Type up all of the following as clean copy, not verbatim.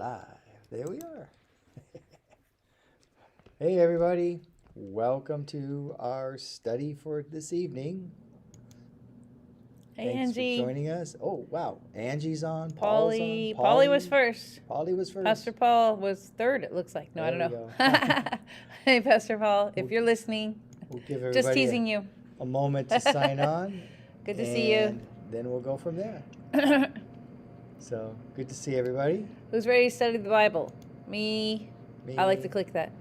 live. There we are. Hey, everybody. Welcome to our study for this evening. Hey, Thanks Angie. for joining us. Oh, wow. Angie's on. Polly. Paul's on. Polly was first. Polly was first. Pastor Paul was third, it looks like. No, There I don't we know. go. Hey, Pastor Paul, if you're listening, We'll give just everybody teasing you. a moment to sign on. Good to see you. And then we'll go from there. So, good to see everybody. Who's ready to study the Bible? Me. Me. I like to click that.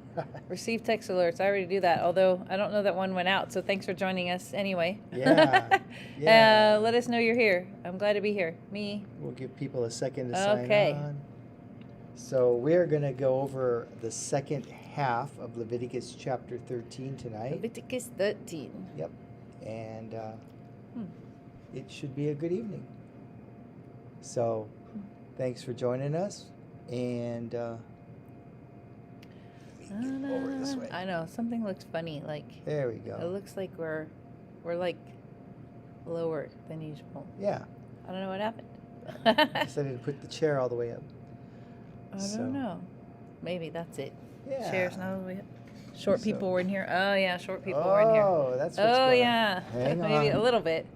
Receive text alerts. I already do that, although I don't know that one went out, so thanks for joining us anyway. Yeah. Let us know you're here. I'm glad to be here. Me. We'll give people a second to sign on. So we're going to go over the second half of Leviticus chapter 13 tonight. Leviticus 13. Yep. And it should be a good evening. So thanks for joining us. And let me get over this way. I know, something looks funny. Like, there we go. it looks like we're like lower than usual. Yeah. I don't know what happened. I decided to put the chair all the way up. I don't know. Maybe that's it. Yeah. Chairs now. Short people So- were in here. Oh yeah, short people were in here. Oh, that's what's Oh going yeah. on. Hang Maybe on. a little bit.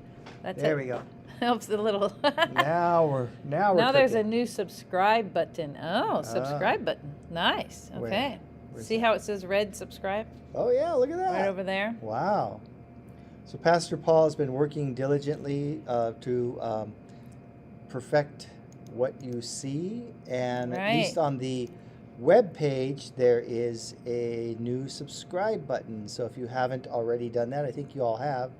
That's There it. we go. Helps a little. Now we're Now there's a cooking. new subscribe button. Oh, subscribe button. Nice. Where? Okay. Where's See that? how it says red subscribe Oh yeah, look at that. right over there? Wow. So Pastor Paul has been working diligently to perfect what you see, and at least Right. on the web page there is a new subscribe button. So if you haven't already done that, I think you all have.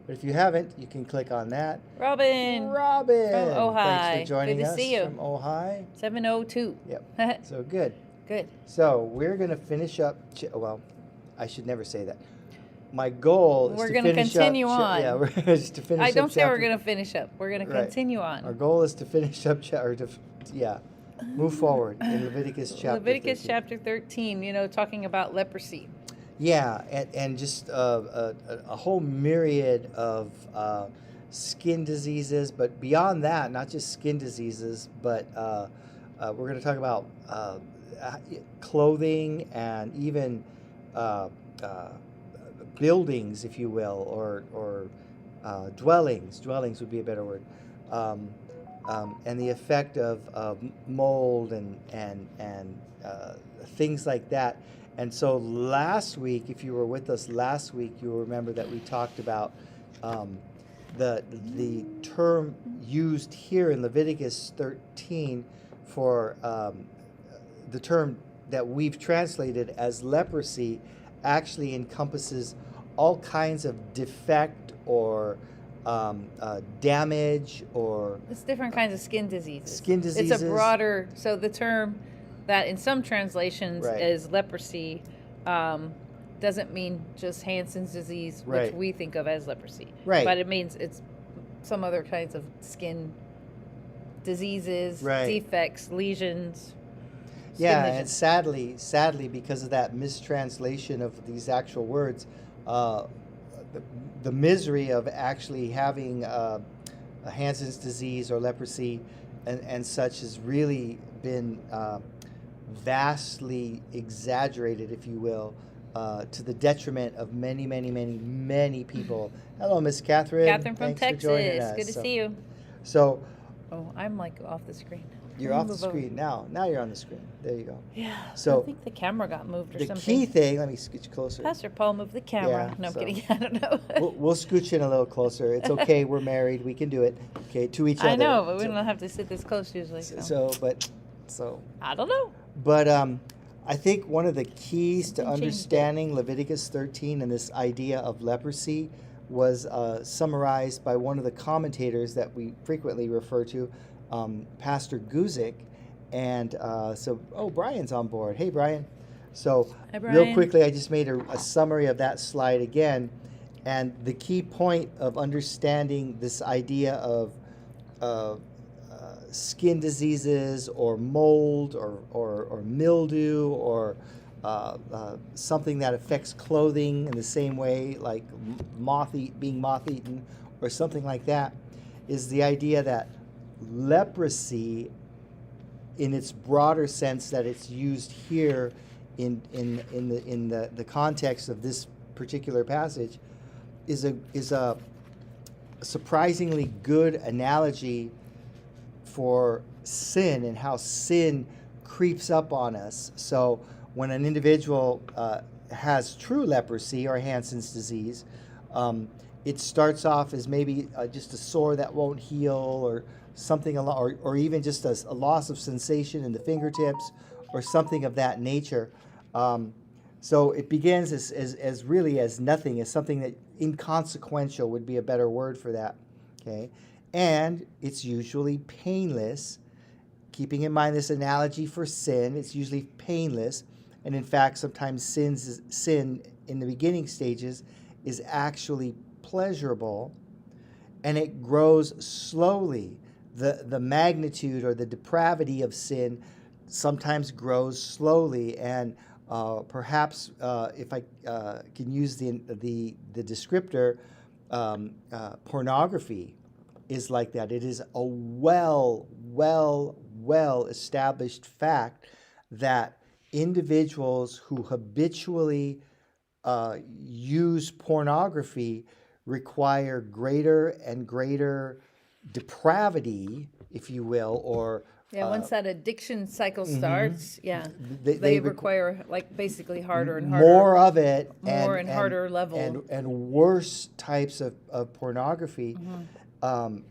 But if you haven't, you can click on that. Robin. Robin, From Ojai. thanks for joining Good to us see you. from Ojai. 702. Yep. So good. Good. So we're going to finish up. Well, I should never say that. My goal is We're to gonna finish continue up. on. Yeah, we're just to finish. I don't up say we're chapter- going to finish up. We're going to Right. continue on. Our goal is to finish up move forward in Leviticus chapter. Leviticus 13. chapter 13, talking about leprosy. Yeah, and just a whole myriad of skin diseases, but beyond that, not just skin diseases, but we're going to talk about clothing and even buildings, if you will, or dwellings. Dwellings would be a better word. And the effect of mold and things like that. And so last week, if you were with us last week, you'll remember that we talked about the term used here in Leviticus 13 for the term that we've translated as leprosy actually encompasses all kinds of defect or damage or It's different kinds of skin diseases. skin diseases. It's a broader, so the term that in some translations Right. is leprosy doesn't mean just Hansen's disease, which Right. we think of as leprosy. Right. But it means it's some other kinds of skin diseases, Right. defects, lesions. skin Yeah, and lesions. sadly, because of that mistranslation of these actual words, the misery of actually having a Hansen's disease or leprosy and such has really been vastly exaggerated, if you will, to the detriment of many, many, many, many people. Hello, Miss Catherine. Catherine from Thanks for joining Texas. us. Good to see you. So Oh, I'm like off the screen. you're off the screen now. Now you're on the screen. There you go. Yeah. So, I think the camera got moved or The something. key thing, let me scooch closer. Pastor Paul moved the camera. Yeah, no, I'm so- kidding. I don't know. We'll scooch in a little closer. It's okay. We're married. We can do it. Okay, to each other. I know, but we So- don't have to sit this close usually. So. I I don't know. But I think one of the keys to Something changed it. understanding Leviticus 13 and this idea of leprosy was summarized by one of the commentators that we frequently refer to, Pastor Guzik. And Brian's on board. Hey, Brian. So Hi, real Brian. quickly, I just made a summary of that slide again. And the key point of understanding this idea of skin diseases or mold or mildew or something that affects clothing in the same way, like being moth-eaten or something like that, is the idea that leprosy in its broader sense that it's used here in the context of this particular passage, is a surprisingly good analogy for sin and how sin creeps up on us. So when an individual has true leprosy or Hansen's disease, it starts off as maybe just a sore that won't heal, or something, or even just a loss of sensation in the fingertips, or something of that nature. So it begins as really as nothing, as something that inconsequential would be a better word for that. Okay, and it's usually painless. Keeping in mind this analogy for sin, it's usually painless, and in fact, sometimes sin in the beginning stages is actually pleasurable, and it grows slowly. The magnitude or the depravity of sin sometimes grows slowly, and perhaps if I can use the descriptor, pornography is like that. It is a well established fact that individuals who habitually use pornography require greater and greater depravity, if you will, or once that addiction cycle starts, they require like basically harder and harder, more of it, and harder level, and worse types of pornography. And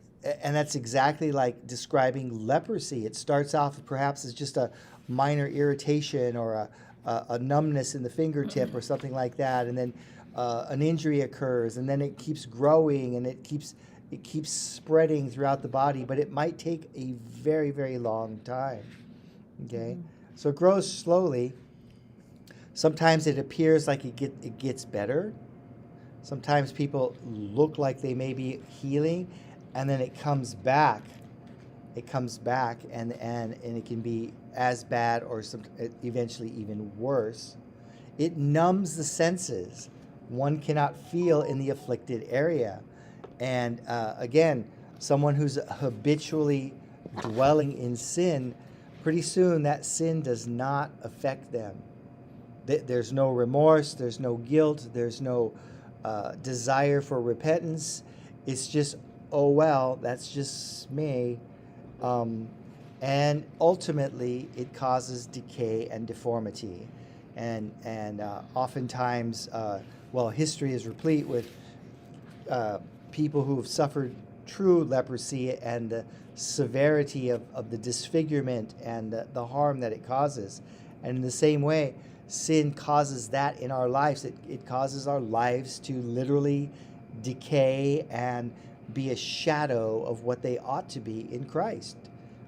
that's exactly like describing leprosy. It starts off perhaps as just a minor irritation or a numbness in the fingertip or something like that, and then an injury occurs, and then it keeps growing, and it keeps spreading throughout the body, but it might take a very, very long time. Okay, so it grows slowly. Sometimes it appears like it gets better. Sometimes people look like they may be healing, and then it comes back. It comes back, and it can be as bad or eventually even worse. It numbs the senses. One cannot feel in the afflicted area. And again, someone who's habitually dwelling in sin, pretty soon that sin does not affect them. There's no remorse, there's no guilt, there's no desire for repentance. It's just, oh well, that's just me. And ultimately, it causes decay and deformity. And oftentimes, history is replete with people who have suffered true leprosy and the severity of the disfigurement and the harm that it causes. And in the same way, sin causes that in our lives. It causes our lives to literally decay and be a shadow of what they ought to be in Christ.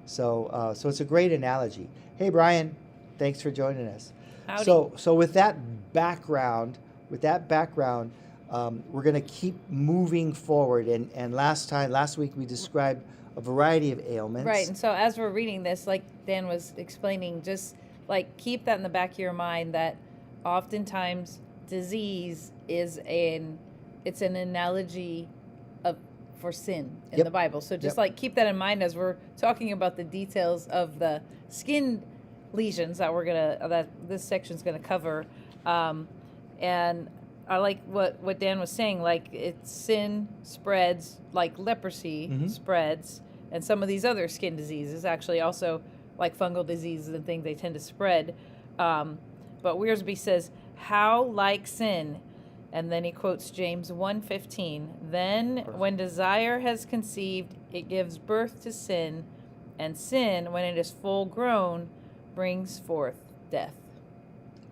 So it's a great analogy. Hey, Brian, thanks for joining us. Howdy. So with that background, we're going to keep moving forward. And last week we described a variety of ailments. Right. And so as we're reading this, like Dan was explaining, just like keep that in the back of your mind that oftentimes disease is an analogy for sin in the Bible. So just like keep that in mind as we're talking about the details of the skin lesions that this section's gonna cover. And I like what Dan was saying, like sin spreads like leprosy spreads, and some of these other skin diseases actually also, like fungal diseases and things, they tend to spread. But Wiersbe says, how like sin? And then he quotes James 1:15. Then when desire has conceived, it gives birth to sin, and sin, when it is full grown, brings forth death.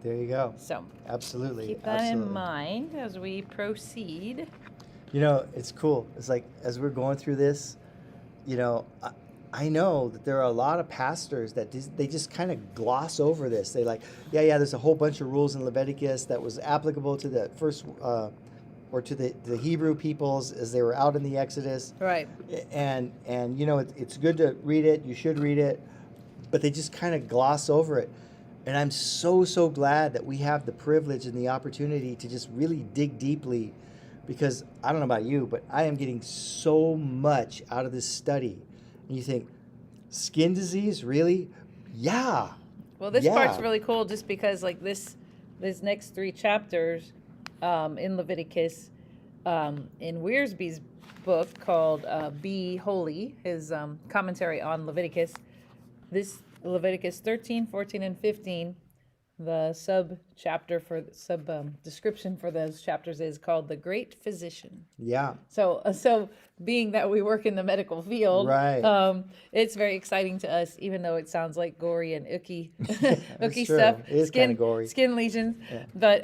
There you go. So absolutely. Keep that in mind as we proceed. You know, it's cool. It's like as we're going through this, you know, I know that there are a lot of pastors that they just kind of gloss over this. They like, there's a whole bunch of rules in Leviticus that was applicable to the first or to the Hebrew peoples as they were out in the Exodus. Right. And you know, it's good to read it. You should read it, but they just kind of gloss over it. And I'm so glad that we have the privilege and the opportunity to just really dig deeply, because I don't know about you, but I am getting so much out of this study. And you think, skin disease, really? Yeah. Well, this Yeah. part's really cool just because, like, this next 3 chapters in Leviticus, in Wiersbe's book called Be Holy, his commentary on Leviticus, this Leviticus 13, 14, and 15, the description for those chapters is called the Great Physician. Yeah. So being that we work in the medical field, Right. it's very exciting to us, even though it sounds like gory and icky, That's icky true. stuff, It is kinda gory. skin lesions. Yeah. But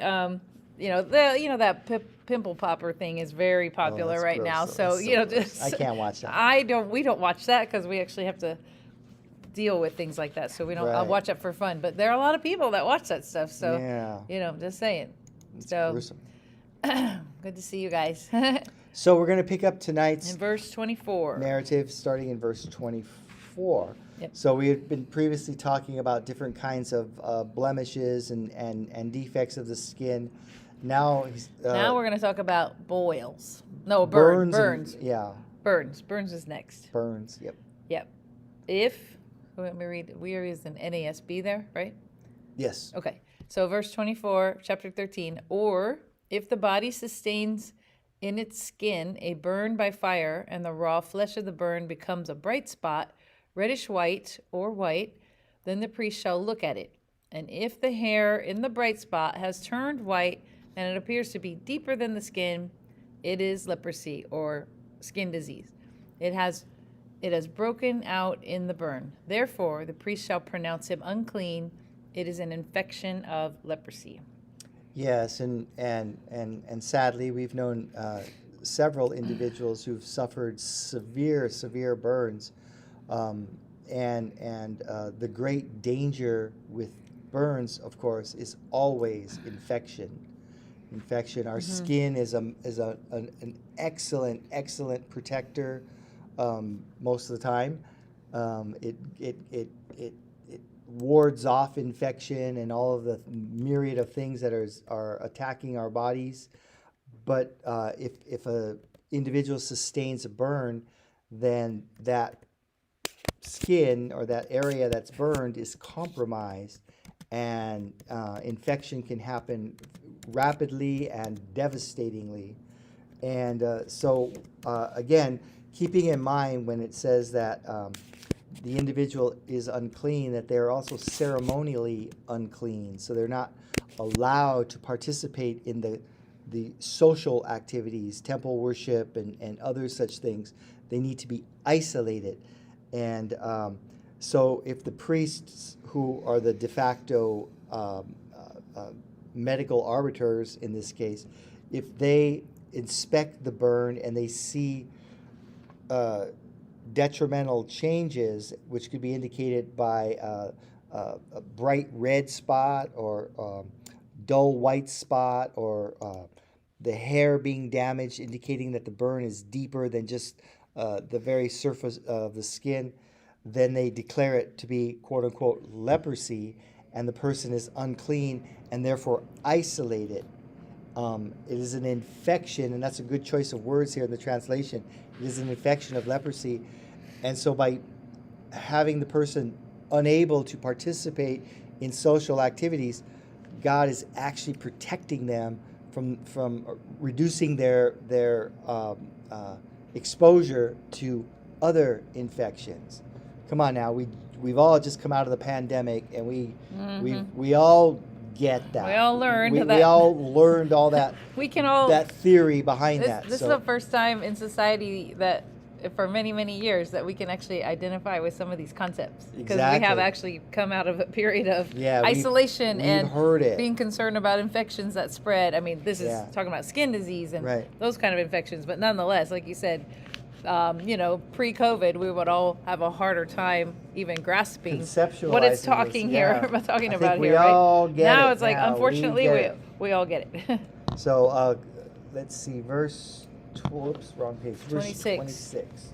that pimple popper thing is very popular that's right gross. now. That's So so gross. just I can't watch that. We don't watch that because we actually have to deal with things like that. So we don't Right. watch it for fun. But there are a lot of people that watch that stuff. So Yeah. just saying. It's So gruesome. good to see you guys. So we're going to pick up tonight's In verse 24. narrative starting in verse 24. Yep. So we had been previously talking about different kinds of blemishes and defects of the skin. Now, Now we're going to talk about boils. No, burns. burns. Yeah, Burns. Burns is next. burns. Yep. Yep. Let me read. We are using NASB there, right? Yes. Okay. So verse 24, chapter 13. Or if the body sustains in its skin a burn by fire, and the raw flesh of the burn becomes a bright spot, reddish white or white, then the priest shall look at it. And if the hair in the bright spot has turned white, and it appears to be deeper than the skin, it is leprosy or skin disease. It has broken out in the burn. Therefore, the priest shall pronounce him unclean. It is an infection of leprosy. Yes, and sadly, we've known several individuals who've suffered severe burns, and the great danger with burns, of course, is always infection. Our skin is an excellent protector most of the time. It wards off infection and all of the myriad of things that are attacking our bodies. But if a individual sustains a burn, then that skin or that area that's burned is compromised, and infection can happen rapidly and devastatingly. And so again, keeping in mind when it says that the individual is unclean, that they're also ceremonially unclean. So they're not allowed to participate in the social activities, temple worship, and other such things. They need to be isolated. And so if the priests, who are the de facto medical arbiters in this case, if they inspect the burn and they see detrimental changes, which could be indicated by a bright red spot or dull white spot, or the hair being damaged, indicating that the burn is deeper than just the very surface of the skin, then they declare it to be quote unquote leprosy, and the person is unclean and therefore isolated. It is an infection, and that's a good choice of words here in the translation. It is an infection of leprosy. And so by having the person unable to participate in social activities, God is actually protecting them from reducing their exposure to other infections. Come on now, we've all just come out of the pandemic, and we all get that. We all learned that. We all learned all that. We can all that theory behind that. This is the first time in society that, for many, many years, that we can actually identify with some of these concepts, because we have actually come out of a period of isolation and heard it. Being concerned about infections that spread. I mean, this is talking about skin disease and those kind of infections, but nonetheless, like you said, pre-COVID, we would all have a harder time even grasping what it's talking here, talking about here. We all get now it. It's like, now unfortunately, we all get it. So let's see, verse. Whoops, wrong page. Verse 26.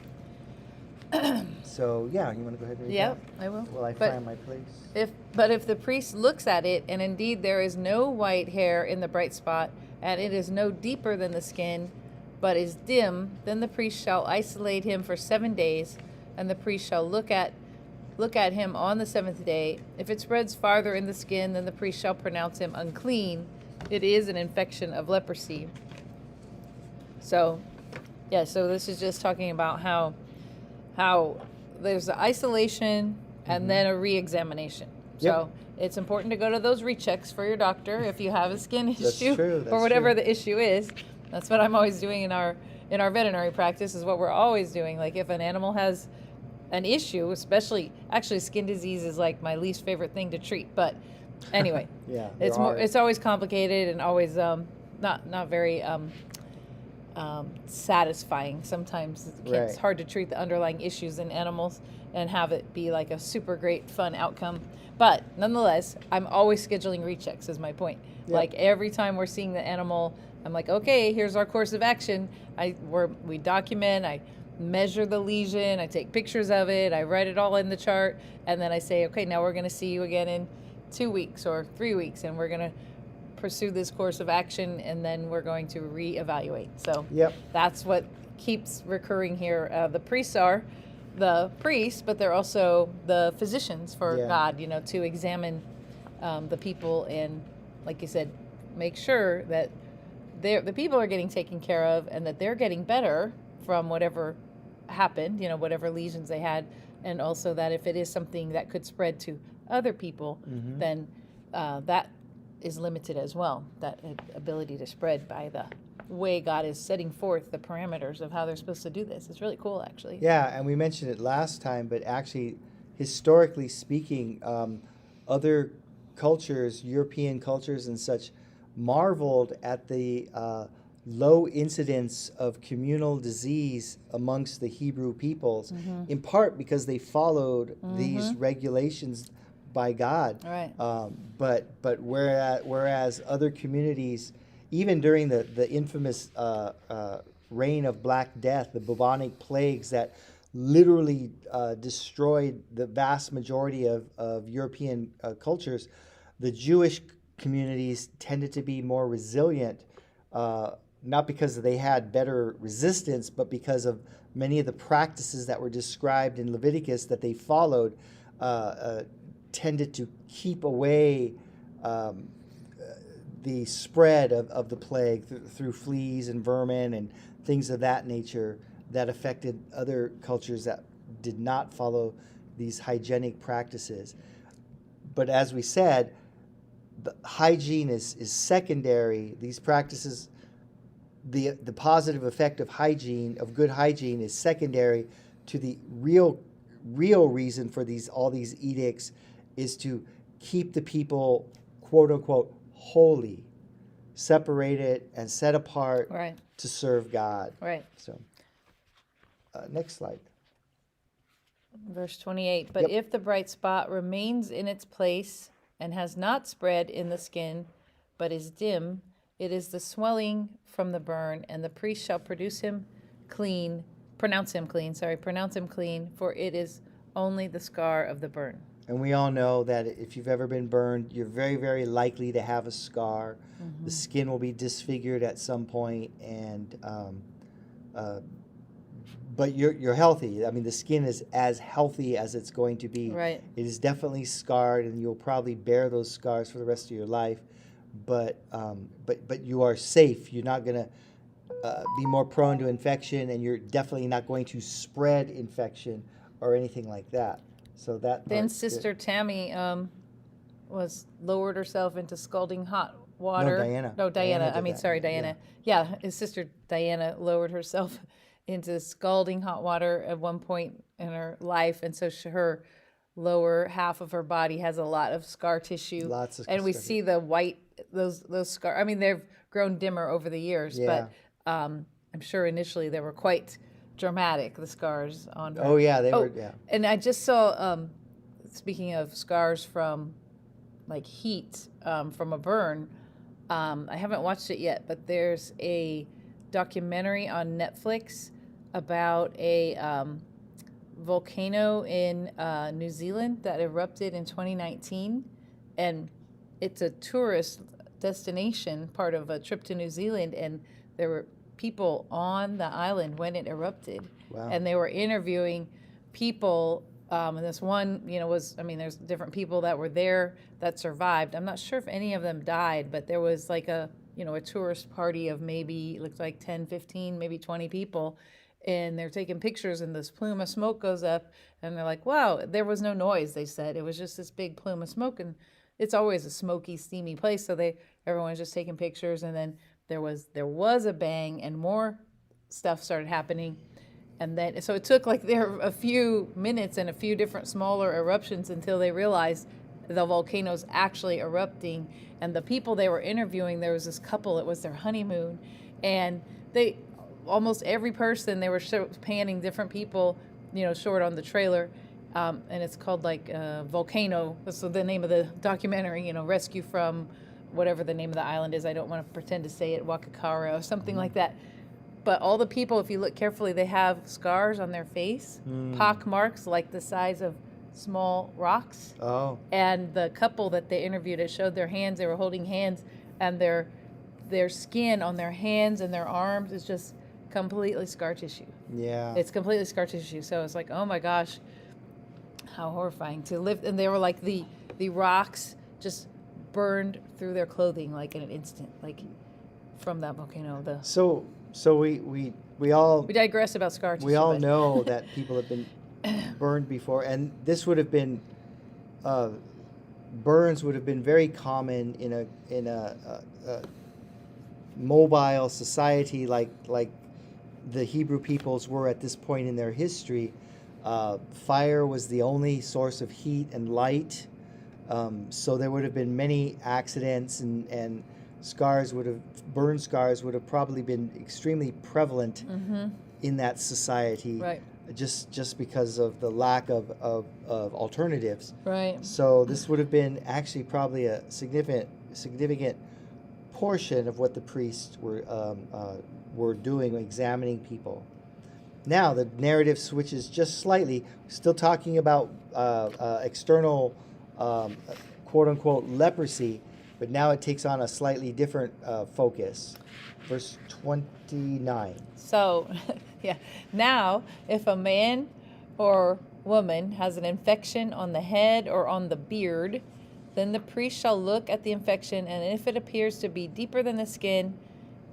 So yeah, you want to go ahead and read Yep, that? I will. While I find my place. If the priest looks at it, and indeed there is no white hair in the bright spot, and it is no deeper than the skin, but is dim, then the priest shall isolate him for 7 days, and the priest shall look at look at him on the seventh day. If it spreads farther in the skin, then the priest shall pronounce him unclean. It is an infection of leprosy. So, yeah, so this is just talking about how there's the isolation and then a re-examination. So it's important to go to those rechecks for your doctor if you have a skin issue or whatever the issue is. That's what I'm always doing in our veterinary practice, is what we're always doing. Like if an animal has an issue, especially actually skin disease is like my least favorite thing to treat. But anyway, it's always complicated and always not very satisfying. Sometimes it's hard to treat the underlying issues in animals and have it be like a super great fun outcome. But nonetheless, I'm always scheduling rechecks is my point. Like every time we're seeing the animal, I'm like, okay, here's our course of action. We document, I measure the lesion, I take pictures of it, I write it all in the chart, and then I say, okay, now we're going to see you again in 2 weeks or 3 weeks, and we're going to pursue this course of action, and then we're going to reevaluate. So that's what keeps recurring here. The priests are the priests, but they're also the physicians for God, to examine the people and, like you said, make sure that the people are getting taken care of and that they're getting better from whatever happened, whatever lesions they had, and also that if it is something that could spread to other people, then that is limited as well, that ability to spread by the way God is setting forth the parameters of how they're supposed to do this. It's really cool, actually. Yeah, and we mentioned it last time, but actually, historically speaking, other cultures, European cultures and such, marveled at the low incidence of communal disease amongst the Hebrew peoples, in part because they followed these regulations by God. Right. But whereas other communities, even during the infamous reign of Black Death, the bubonic plagues that literally destroyed the vast majority of European cultures, the Jewish communities tended to be more resilient, not because they had better resistance, but because of many of the practices that were described in Leviticus that they followed tended to keep away the spread of the plague through fleas and vermin and things of that nature that affected other cultures that did not follow these hygienic practices. But as we said, the hygiene is secondary. These practices, the positive effect of hygiene, of good hygiene, is secondary to the real reason for all these edicts, is to keep the people, quote unquote, holy, separated and set apart to serve God. Right. So, next slide. Verse 28, but if the bright spot remains in its place and has not spread in the skin, but is dim, it is the swelling from the burn, and the priest shall pronounce him clean, for it is only the scar of the burn. And we all know that if you've ever been burned, you're very, very likely to have a scar. The skin will be disfigured at some point, and but you're healthy. I mean, the skin is as healthy as it's going to be. Right. It is definitely scarred, and you'll probably bear those scars for the rest of your life. But you are safe. You're not going to be more prone to infection, and you're definitely not going to spread infection or anything like that. So that. Then Sister Tammy was lowered herself into scalding hot water. No, Diana. Diana. Yeah, his sister Diana lowered herself into scalding hot water at one point in her life, and so her lower half of her body has a lot of scar tissue. Lots of and we see the white those scars. I mean, they've grown dimmer over the years, but I'm sure initially they were quite dramatic, the scars on her. Oh yeah, they were. Yeah. And I just saw, speaking of scars from like heat from a burn, I haven't watched it yet, but there's a documentary on Netflix about a volcano in New Zealand that erupted in 2019, and it's a tourist destination, part of a trip to New Zealand, and there were people on the island when it erupted. Wow. And they were interviewing people And this one, there's different people that were there that survived. I'm not sure if any of them died, but there was like a tourist party of maybe, it looked like 10, 15, maybe 20 people. And they're taking pictures, and this plume of smoke goes up, and they're like, wow, there was no noise, they said. It was just this big plume of smoke, and it's always a smoky, steamy place. So everyone was just taking pictures, and then there was a bang, and more stuff started happening. And then, so it took like there a few minutes and a few different smaller eruptions until they realized the volcano's actually erupting. And the people they were interviewing, there was this couple, it was their honeymoon, and almost every person, they were panning different people, short on the trailer. And it's called like Volcano. That's the name of the documentary, Rescue from whatever the name of the island is. I don't want to pretend to say it, Wakakara or something like that. But all the people, if you look carefully, they have scars on their face, pock marks like the size of small rocks. Oh. And the couple that they interviewed, it showed their hands. They were holding hands, and their skin on their hands and their arms is just completely scar tissue. Yeah. It's completely scar tissue. So it's like, oh my gosh, how horrifying to live. And they were like the rocks just burned through their clothing like in an instant, like from that volcano. So we all digress about scar tissue. We all know that people have been burned before, and this would have been burns would have been very common in a mobile society like the Hebrew peoples were at this point in their history. Fire was the only source of heat and light, so there would have been many accidents, and burn scars would have probably been extremely prevalent in that society, right? Just because of the lack of alternatives. Right. So this would have been actually probably a significant portion of what the priests were doing, examining people. Now the narrative switches just slightly. Still talking about external, quote unquote, leprosy, but now it takes on a slightly different focus. Verse 29. So, yeah. Now, if a man or woman has an infection on the head or on the beard, then the priest shall look at the infection, and if it appears to be deeper than the skin,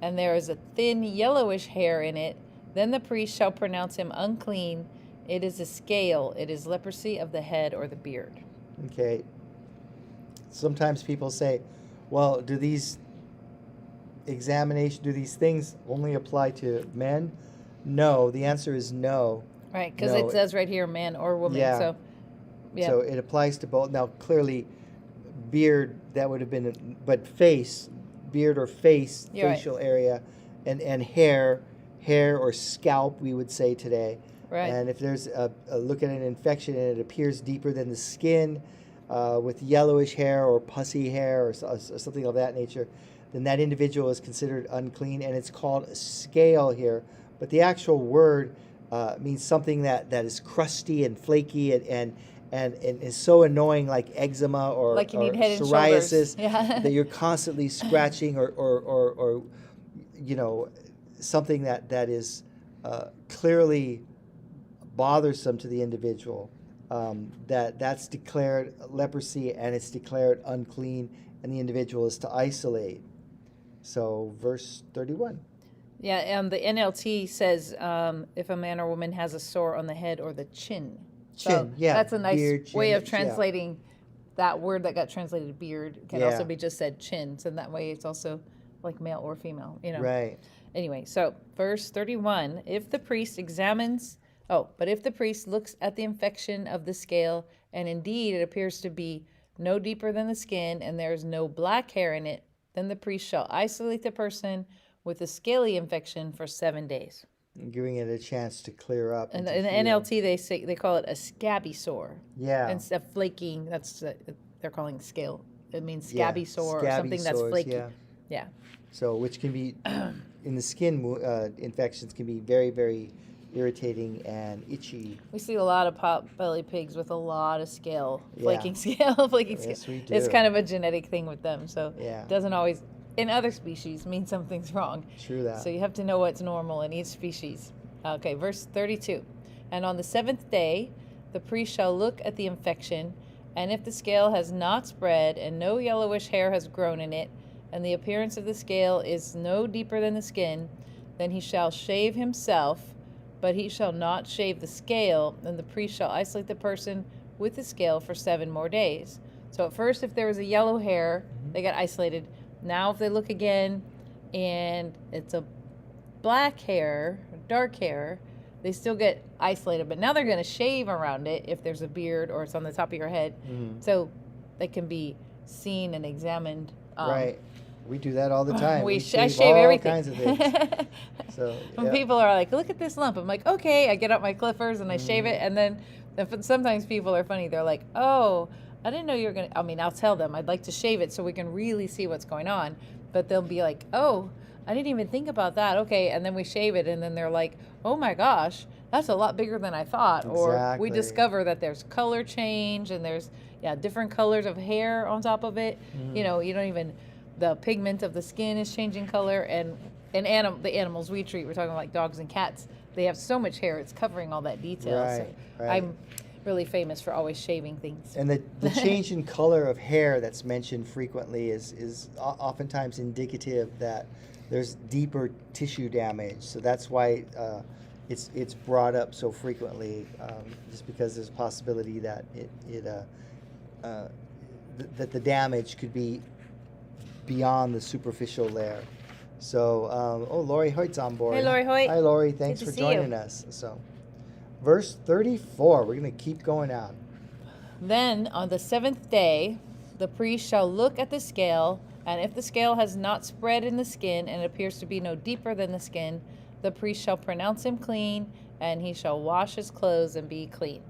and there is a thin yellowish hair in it, then the priest shall pronounce him unclean. It is a scale. It is leprosy of the head or the beard. Okay. Sometimes people say, well, do these things only apply to men? No, the answer is no. Right, because it says right here, man or woman. Yeah. So, yeah. So it applies to both. Now, clearly, beard, that would have been, but beard or face, You're facial area, and hair or scalp, we would say today. Right. And if there's a look at an infection and it appears deeper than the skin, with yellowish hair or pussy hair or something of that nature, then that individual is considered unclean, and it's called scale here. But the actual word means something that is crusty and flaky and is so annoying, like eczema or like you need head and psoriasis, yeah. that you're constantly scratching or something that is clearly bothersome to the individual. That's declared leprosy, and it's declared unclean, and the individual is to isolate. So verse 31. Yeah, and the NLT says if a man or woman has a sore on the head or the chin. So that's a nice beard, way chin, of translating that word that got translated beard. Can also be just said chin. So that way it's also like male or female, Right. Anyway, so verse 31, but if the priest looks at the infection of the scale, and indeed it appears to be no deeper than the skin, and there is no black hair in it, then the priest shall isolate the person with a scaly infection for 7 days. Giving it a chance to clear up. And in the NLT, they call it a scabby sore. Yeah. Instead of flaking, they're calling scale. It means scabby sore or something sores, that's flaky. Yeah. So, which can be, in the skin, infections can be very, very irritating and itchy. We see a lot of pot-bellied pigs with a lot of scale, flaking Yes, scale. we do. It's kind of a genetic thing with them. So Yeah. it doesn't always, in other species, mean something's wrong. True that. So you have to know what's normal in each species. Okay, verse 32. And on the 7th day, the priest shall look at the infection, and if the scale has not spread and no yellowish hair has grown in it, and the appearance of the scale is no deeper than the skin, then he shall shave himself, but he shall not shave the scale, and the priest shall isolate the person with the scale for 7 more days. So at first, if there was a yellow hair, they got isolated. Now if they look again and it's a black hair, dark hair, they still get isolated, but now they're going to shave around it if there's a beard or it's on the top of your head, so they can be seen and examined. Right. We do that all the time. I shave all everything. Kinds of things. So when people are like, look at this lump, I'm like, okay. I get out my clippers and I shave it, and then sometimes people are funny. They're like, oh, I didn't know you were going to, I'll tell them I'd like to shave it so we can really see what's going on, but they'll be like, oh, I didn't even think about that. Okay. And then we shave it, and then they're like, oh my gosh, that's a lot bigger than I thought. Exactly. Or we discover that there's color change, and there's different colors of hair on top of it. You don't even, the pigment of the skin is changing color, and the animals we treat, we're talking like dogs and cats, they have so much hair, it's covering all that detail. Right, so I'm really famous for always shaving things. And the change in color of hair that's mentioned frequently is oftentimes indicative that there's deeper tissue damage. So that's why it's brought up so frequently, just because there's a possibility that that the damage could be beyond the superficial layer. So, Lori Hoyt's on board. Hey, Lori Hoyt. Hi, Lori. Thanks Good to for see joining you. us. So, verse 34. We're going to keep going on. Then on the 7th day, the priest shall look at the scale, and if the scale has not spread in the skin and appears to be no deeper than the skin, the priest shall pronounce him clean, and he shall wash his clothes and be clean.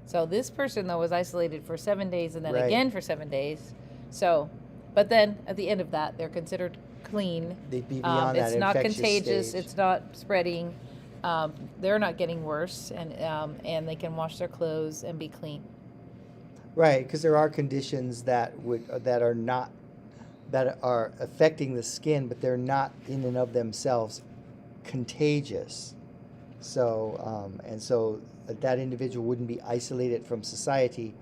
So this person, though, was isolated for 7 days and then again for 7 days. So, but then at the end of that, they're considered clean. They'd be beyond that It's not infectious contagious. stage. It's not spreading. They're not getting worse, and they can wash their clothes and be clean. Right, because there are conditions that are affecting the skin, but they're not in and of themselves contagious. So so that individual wouldn't be isolated from society.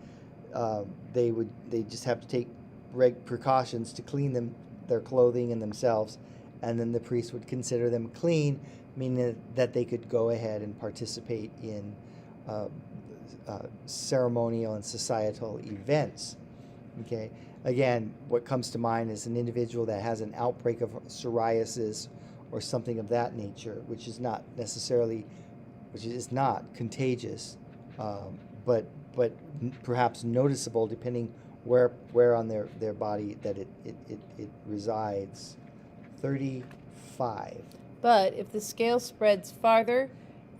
They just have to take precautions to clean their clothing and themselves, and then the priest would consider them clean, meaning that they could go ahead and participate in ceremonial and societal events. Okay. Again, what comes to mind is an individual that has an outbreak of psoriasis or something of that nature, which is not contagious, but perhaps noticeable depending where on their body that it resides. 35. But if the scale spreads farther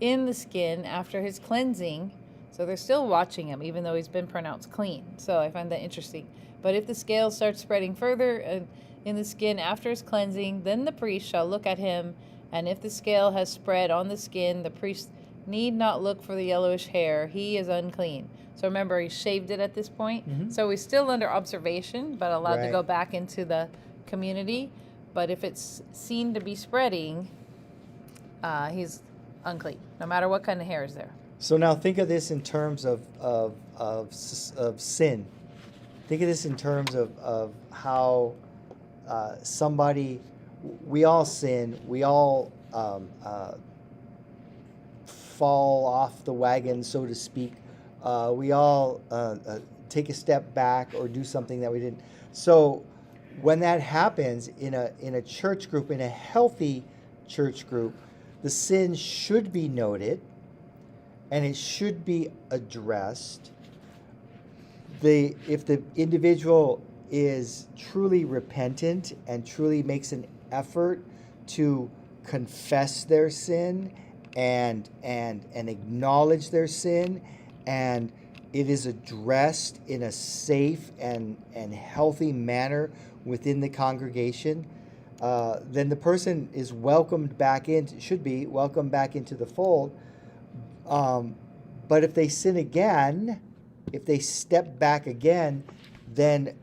in the skin after his cleansing, so they're still watching him even though he's been pronounced clean. So I find that interesting. But if the scale starts spreading further in the skin after his cleansing, then the priest shall look at him, and if the scale has spread on the skin, the priest need not look for the yellowish hair. He is unclean. So remember, he shaved it at this point. Mm-hmm. So he's still under observation, but allowed to Right. go back into the community. But if it's seen to be spreading, he's unclean, no matter what kind of hair is there. So now think of this in terms of sin. Think of this in terms of how we all sin, we all fall off the wagon, so to speak. We all take a step back or do something that we didn't. So when that happens in a church group, in a healthy church group, the sin should be noted and it should be addressed. If the individual is truly repentant and truly makes an effort to confess their sin and acknowledge their sin, and it is addressed in a safe and healthy manner within the congregation, then the person is should be welcomed back into the fold. But if they sin again, if they step back again, then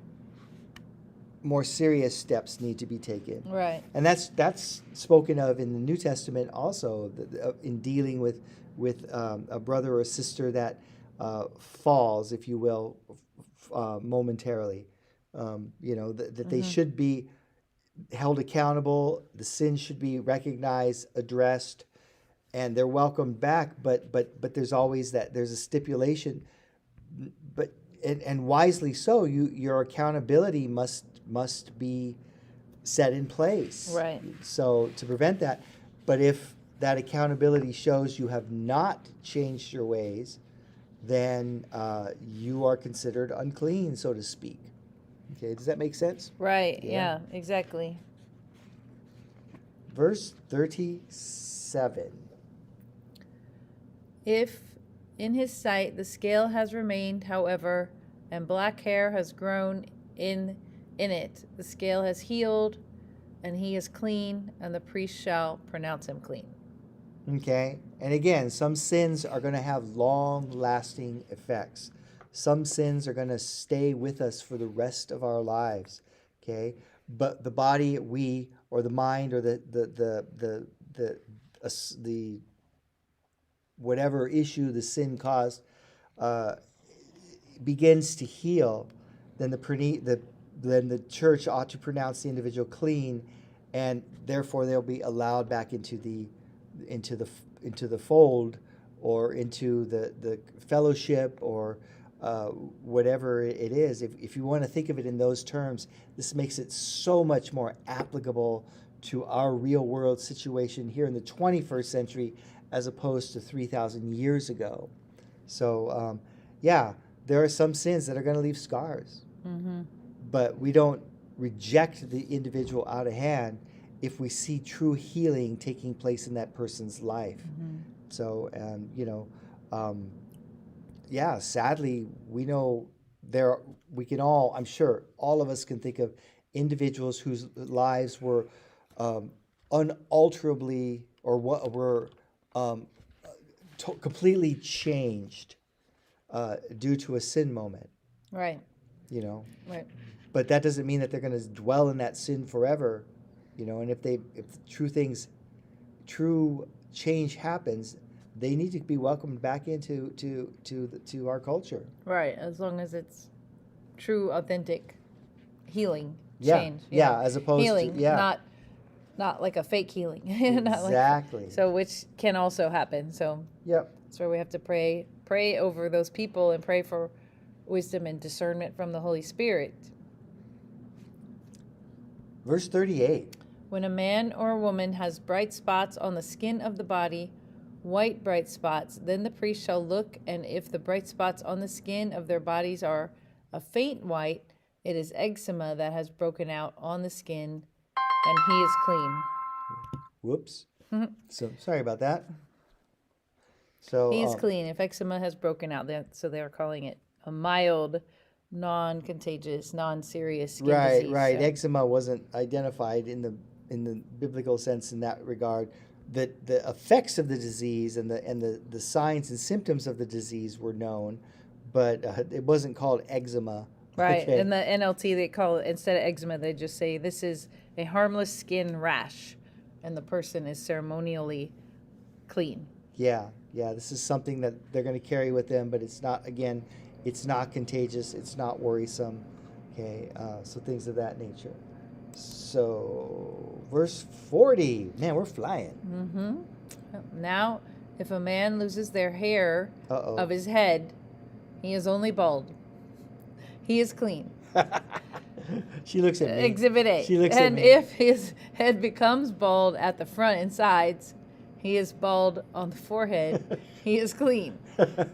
more serious steps need to be taken. Right. And that's spoken of in the New Testament also, in dealing with a brother or a sister that falls, if you will, momentarily. That they should be held accountable. The sin should be recognized, addressed, and they're welcomed back. But there's always there's a stipulation. But and wisely so. Your accountability must be set in place. Right. So to prevent that, but if that accountability shows you have not changed your ways, then you are considered unclean, so to speak. Okay, does that make sense? Right. Yeah. Yeah, exactly. Verse 37. If in his sight the scale has remained, however, and black hair has grown in it, the scale has healed, and he is clean, and the priest shall pronounce him clean. Okay, and again, some sins are going to have long-lasting effects. Some sins are going to stay with us for the rest of our lives. Okay, but the body, or the mind, or the whatever issue the sin caused begins to heal, then the church ought to pronounce the individual clean, and therefore they'll be allowed back into the fold, or into the fellowship, or whatever it is. If you want to think of it in those terms, this makes it so much more applicable to our real world situation here in the 21st century as opposed to 3,000 years ago. So, there are some sins that are going to leave scars. Mm-hmm. But we don't reject the individual out of hand if we see true healing taking place in that person's life. Mm-hmm. So, sadly, we know we can all, I'm sure, all of us can think of individuals whose lives were unalterably, or were completely changed due to a sin moment. Right. Right. But that doesn't mean that they're going to dwell in that sin forever, and if true change happens, they need to be welcomed back into to our culture. Right, as long as it's true, authentic healing change. As opposed healing, to not like a fake healing. Exactly. Which can also happen. So yep. That's why we have to pray over those people and pray for wisdom and discernment from the Holy Spirit. Verse 38. When a man or a woman has bright spots on the skin of the body, white bright spots, then the priest shall look, and if the bright spots on the skin of their bodies are a faint white, it is eczema that has broken out on the skin, and he is clean. Whoops. So sorry about that. So he is clean if eczema has broken out. So they're calling it a mild, non-contagious, non-serious skin disease. Right. So. Eczema wasn't identified in the biblical sense in that regard. That the effects of the disease and the signs and symptoms of the disease were known, but it wasn't called eczema. Right. Okay. In the NLT, they call it, instead of eczema, they just say this is a harmless skin rash, and the person is ceremonially clean. Yeah. This is something that they're going to carry with them, but it's not contagious. It's not worrisome. Okay. So things of that nature. So, verse 40. Man, we're flying. Mm-hmm. Now, if a man loses their hair of his head, he is only bald. He is clean. She looks at me. Exhibit A. She looks at me. And if his head becomes bald at the front and sides, he is bald on the forehead. He is clean.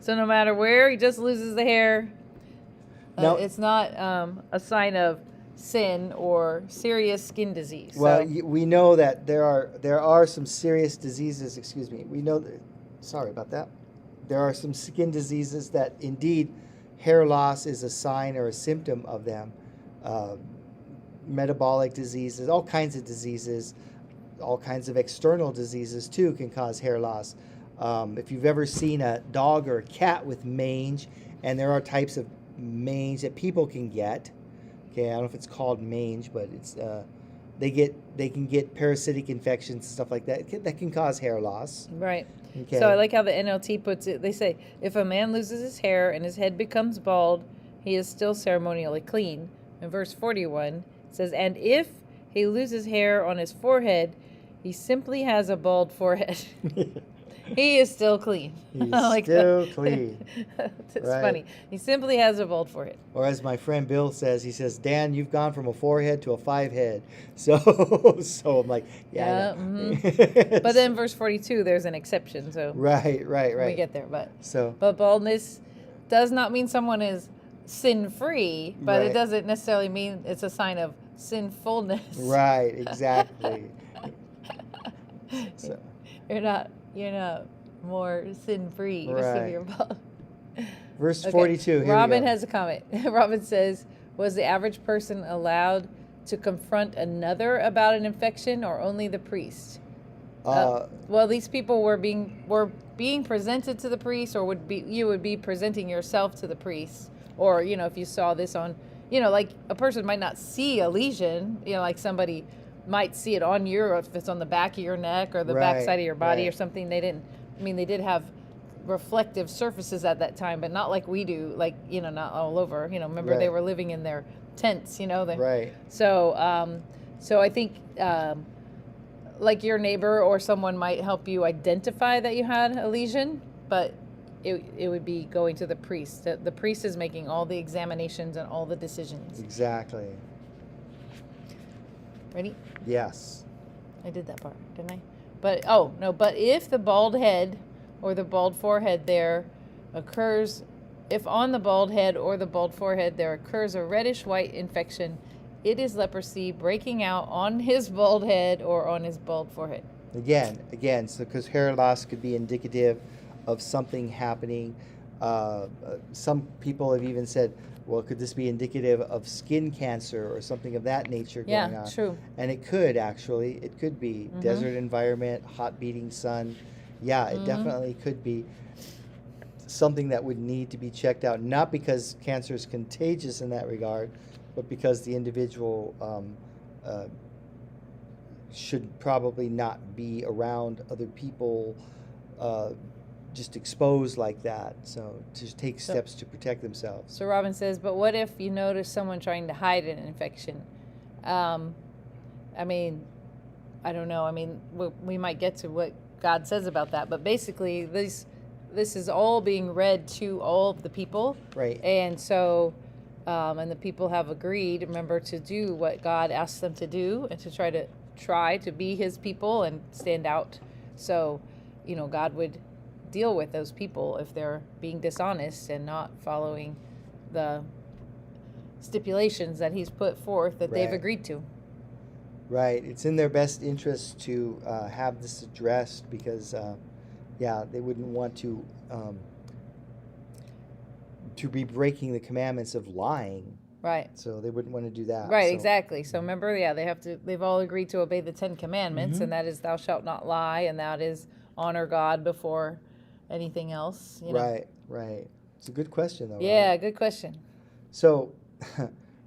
So no matter where he just loses the hair, it's not a sign of sin or serious skin disease. Well, we know that there are some serious diseases. Excuse me. We know that. Sorry about that. There are some skin diseases that indeed hair loss is a sign or a symptom of them. Metabolic diseases, all kinds of diseases, all kinds of external diseases too can cause hair loss. If you've ever seen a dog or a cat with mange, and there are types of mange that people can get. Okay, I don't know if it's called mange, but it's they can get parasitic infections, stuff like that. That can cause hair loss. Right. Okay. So I like how the NLT puts it. They say, if a man loses his hair and his head becomes bald, he is still ceremonially clean. In verse 41, it says, and if he loses hair on his forehead, he simply has a bald forehead. He is still clean. He's Like still that. clean. It's Right. funny. He simply has a bald forehead. Or as my friend Bill says, he says, Dan, you've gone from a 4-head to a 5-head. So so I'm like, yeah. I know. Mhm. But then verse 42, there's an exception. So right. we get there. So But baldness does not mean someone is sin-free, but Right. it doesn't necessarily mean it's a sign of sinfulness. right, exactly. So You're not more sin-free just Right. if you're bald. verse Okay. 42. Here Robin we go. has a comment. Robin says, was the average person allowed to confront another about an infection, or only the priest? Well, these people were being presented to the priest, or you would be presenting yourself to the priest, or if you saw this on, like a person might not see a lesion, like somebody might see it on if it's on the back of your neck or the back side of your body right. or something. They did have reflective surfaces at that time, but not like we do, like not all over. Remember they Right. were living in their tents. Right. So so I think like your neighbor or someone might help you identify that you had a lesion, but it would be going to the priest. The priest is making all the examinations and all the decisions. Exactly. Ready? Yes. I did that part, didn't I? But if the bald head or the bald forehead there occurs, if on the bald head or the bald forehead there occurs a reddish white infection, it is leprosy breaking out on his bald head or on his bald forehead. Again, so because hair loss could be indicative of something happening. Some people have even said, well, could this be indicative of skin cancer or something of that nature going on? Yeah, true. And it could actually. It could be desert environment, hot beating sun. Yeah, it definitely could be something that would need to be checked out. Not because cancer is contagious in that regard, but because the individual should probably not be around other people just exposed like that. So to take steps to protect themselves. So Robin says, but what if you notice someone trying to hide an infection? I don't know. We might get to what God says about that, but basically this is all being read to all of the people. Right. And so, and the people have agreed, remember, to do what God asks them to do and to try to be his people and stand out. So, God would deal with those people if they're being dishonest and not following the stipulations that he's put forth that they've Right. agreed to. Right. It's in their best interest to have this addressed because, they wouldn't want to be breaking the commandments of lying. Right. So they wouldn't want to do that. Right, So- exactly. So remember, they've all agreed to obey the 10 commandments, and that is thou shalt not lie, and that is honor God before anything else. Right. It's a good question, though. Yeah, Robert. good question. So,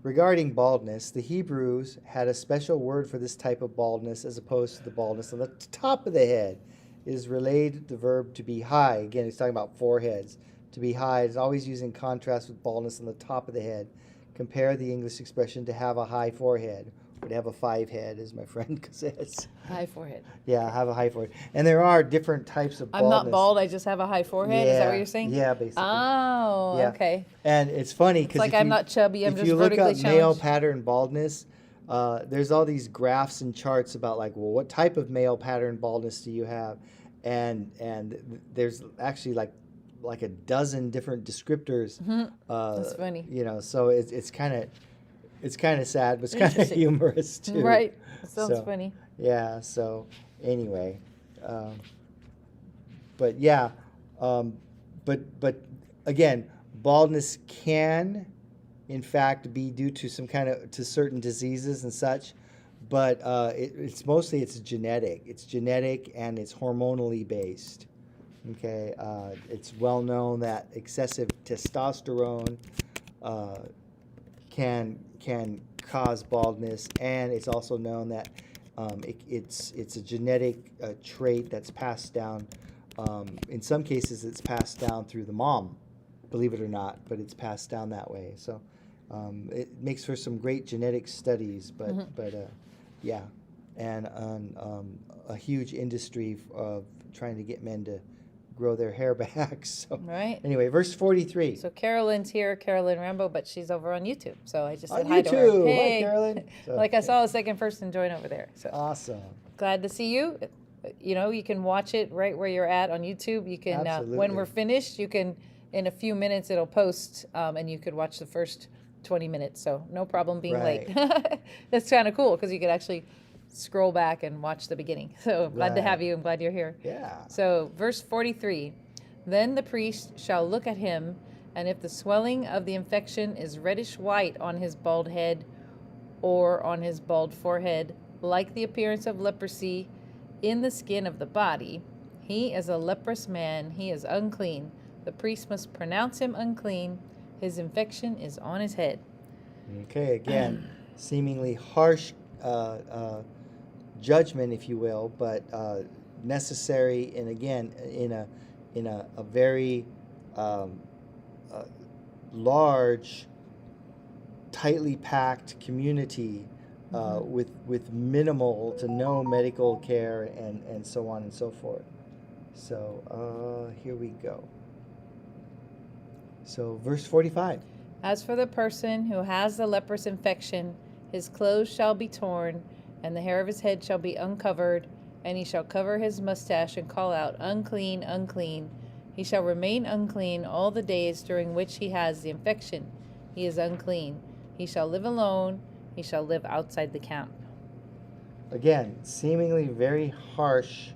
regarding baldness, the Hebrews had a special word for this type of baldness as opposed to the baldness on the top of the head. It is related the verb to be high. Again, he's talking about foreheads. To be high is always used in contrast with baldness on the top of the head. Compare the English expression to have a high forehead, or to have a 5-head, as my friend says. High forehead. Yeah, have a high forehead. And there are different types of baldness. I'm not bald, I just have a high forehead. Is that what you're saying? Yeah, basically. Oh, Yeah. okay. And it's funny It's because like I'm not chubby, I'm if just you look vertically up male challenged. pattern baldness, there's all these graphs and charts about like, well, what type of male pattern baldness do you have? And there's actually like a dozen different descriptors. That's funny. So it's kind of sad, but it's kind of Interesting. humorous too. Right. That sounds So, funny. Yeah. So anyway, but yeah, but again, baldness can, in fact, be due to to certain diseases and such, but it's mostly genetic. It's genetic and it's hormonally based. Okay, it's well known that excessive testosterone can cause baldness, and it's also known that it's a genetic trait that's passed down. In some cases, it's passed down through the mom, believe it or not, but it's passed down that way. So it makes for some great genetic studies, but yeah, and a huge industry of trying to get men to grow their hair back. So Right. anyway, verse 43. So Carolyn's here, Carolyn Rambo, but she's over on YouTube. So I just said On hi to her. YouTube. Hi, Hey. Carolyn. So, Like I saw a second person join over there. So awesome. glad to see you. You know, you can watch it right where you're at on YouTube. You can, when Absolutely. we're finished, you can, in a few minutes, it'll post, and you could watch the first 20 minutes. So no problem being late. That's kind of cool because you could actually scroll back and watch the beginning. So glad to have you. I'm glad you're here. Yeah. So verse 43, then the priest shall look at him, and if the swelling of the infection is reddish white on his bald head or on his bald forehead, like the appearance of leprosy in the skin of the body, he is a leprous man, he is unclean. The priest must pronounce him unclean. His infection is on his head. Okay, again, seemingly harsh judgment, if you will, but necessary, and again, in a very large, tightly packed community with minimal to no medical care and so on and so forth. So here we go. So verse 45. As for the person who has the leprous infection, his clothes shall be torn, and the hair of his head shall be uncovered, and he shall cover his mustache and call out, unclean, unclean. He shall remain unclean all the days during which he has the infection. He is unclean. He shall live alone. He shall live outside the camp. Again, seemingly very harsh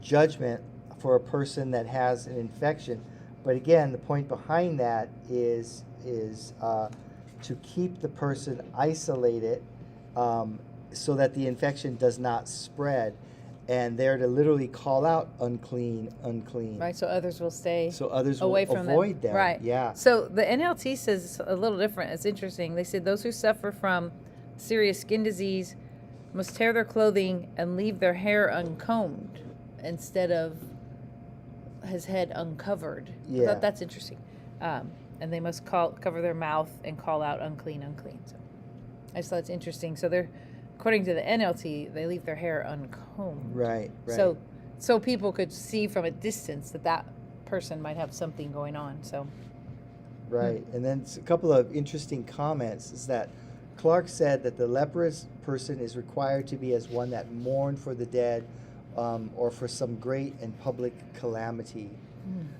judgment for a person that has an infection. But again, the point behind that is to keep the person isolated so that the infection does not spread. And they're to literally call out unclean, unclean. Right, so others will stay So others away will from avoid them. them. Right. Yeah. So the NLT says a little different. It's interesting. They said those who suffer from serious skin disease must tear their clothing and leave their hair uncombed instead of his head uncovered. I Yeah. thought that's interesting. And they must cover their mouth and call out unclean, unclean. So I just thought it's interesting. So they're, according to the NLT, they leave their hair uncombed. Right. So people could see from a distance that person might have something going on. So Right. And then a couple of interesting comments is that Clark said that the leprous person is required to be as one that mourned for the dead or for some great and public calamity.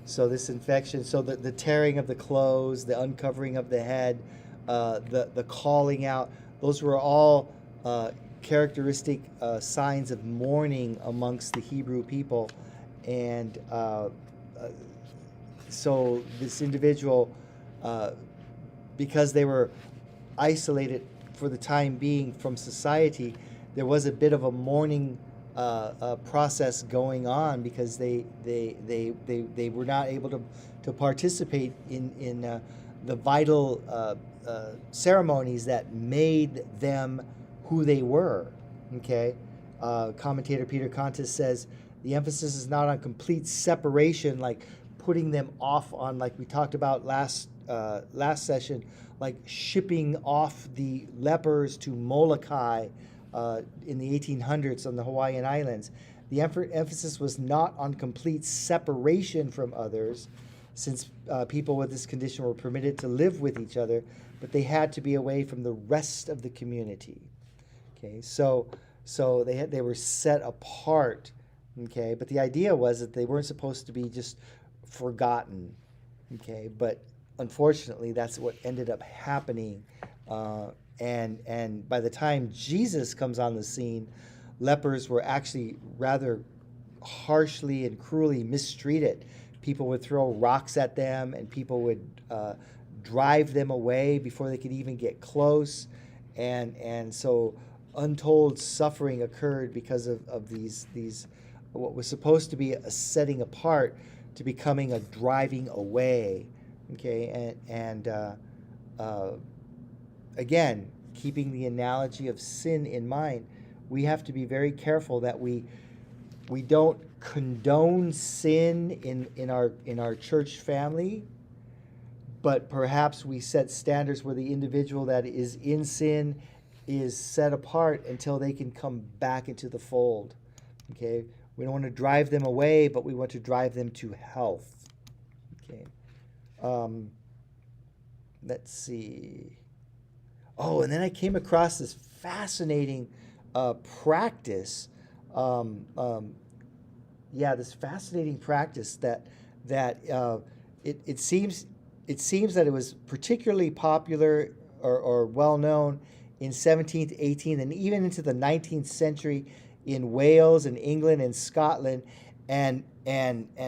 So this infection, so the tearing of the clothes, the uncovering of the head, the calling out, those were all characteristic signs of mourning amongst the Hebrew people. And so this individual, because they were isolated for the time being from society, there was a bit of a mourning process going on because they were not able to participate in the vital ceremonies that made them who they were. Okay, commentator Peter Contis says the emphasis is not on complete separation, like putting them off on, like we talked about last session, like shipping off the lepers to Molokai in the 1800s on the Hawaiian Islands. The emphasis was not on complete separation from others, since people with this condition were permitted to live with each other, but they had to be away from the rest of the community. Okay, so they were set apart. Okay, but the idea was that they weren't supposed to be just forgotten. Okay, but unfortunately, that's what ended up happening. And by the time Jesus comes on the scene, lepers were actually rather harshly and cruelly mistreated. People would throw rocks at them, and people would drive them away before they could even get close. And so untold suffering occurred because of these what was supposed to be a setting apart to becoming a driving away. Okay, and again, keeping the analogy of sin in mind, we have to be very careful that we don't condone sin in our church family, but perhaps we set standards where the individual that is in sin is set apart until they can come back into the fold. Okay, we don't want to drive them away, but we want to drive them to health. Okay, let's see. Oh, and then I came across this fascinating practice. This fascinating practice that it seems that it was particularly popular or well known in 17th, 18th, and even into the 19th century in Wales and England and Scotland, and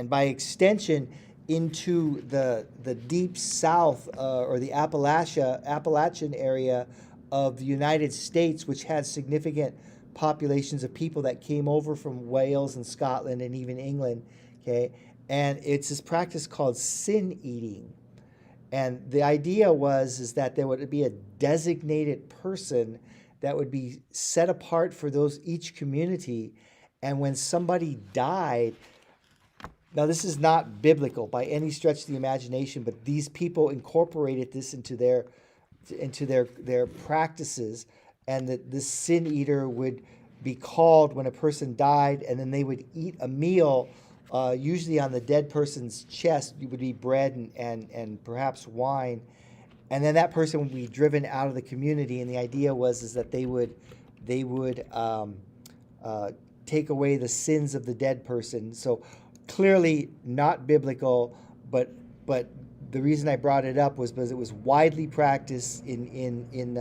by extension into the deep south or the Appalachian area of the United States, which had significant populations of people that came over from Wales and Scotland and even England. Okay, and it's this practice called sin eating. And the idea is that there would be a designated person that would be set apart for each community. And when somebody died, now this is not biblical by any stretch of the imagination, but these people incorporated this into their practices, and that this sin eater would be called when a person died, and then they would eat a meal. Usually on the dead person's chest, it would be bread and perhaps wine, and then that person would be driven out of the community. And the idea is that they would take away the sins of the dead person. So clearly not biblical, but the reason I brought it up was because it was widely practiced in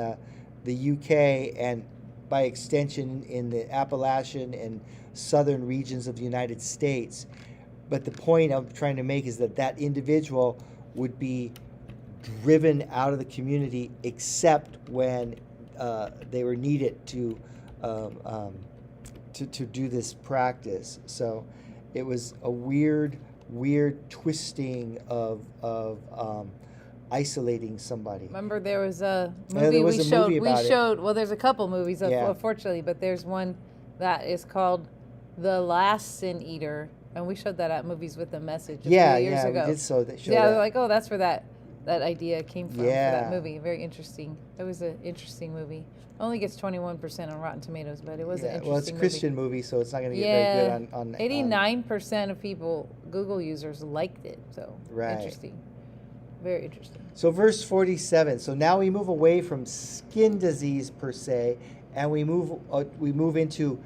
the UK and by extension in the Appalachian and southern regions of the United States. But the point I'm trying to make is that individual would be driven out of the community except when they were needed to do this practice. So it was a weird twisting of isolating somebody. Remember, there was a movie Yeah, there was we a showed. movie We about it. showed. Well, there's a couple movies, Yeah. unfortunately, but there's one that is called "The Last Sin Eater," and we showed that at Movies with a Message a few years ago. We did show that. Yeah, they're like, oh, that's where that idea came from for Yeah. that movie. Very interesting. It was an interesting movie. Only gets 21% on Rotten Tomatoes, but it was an interesting Well, it's a Christian movie, so it's not going to get very good on 89% of people, Google users, liked it. So Right. interesting. Very interesting. So verse 47. So now we move away from skin disease per se, and we move into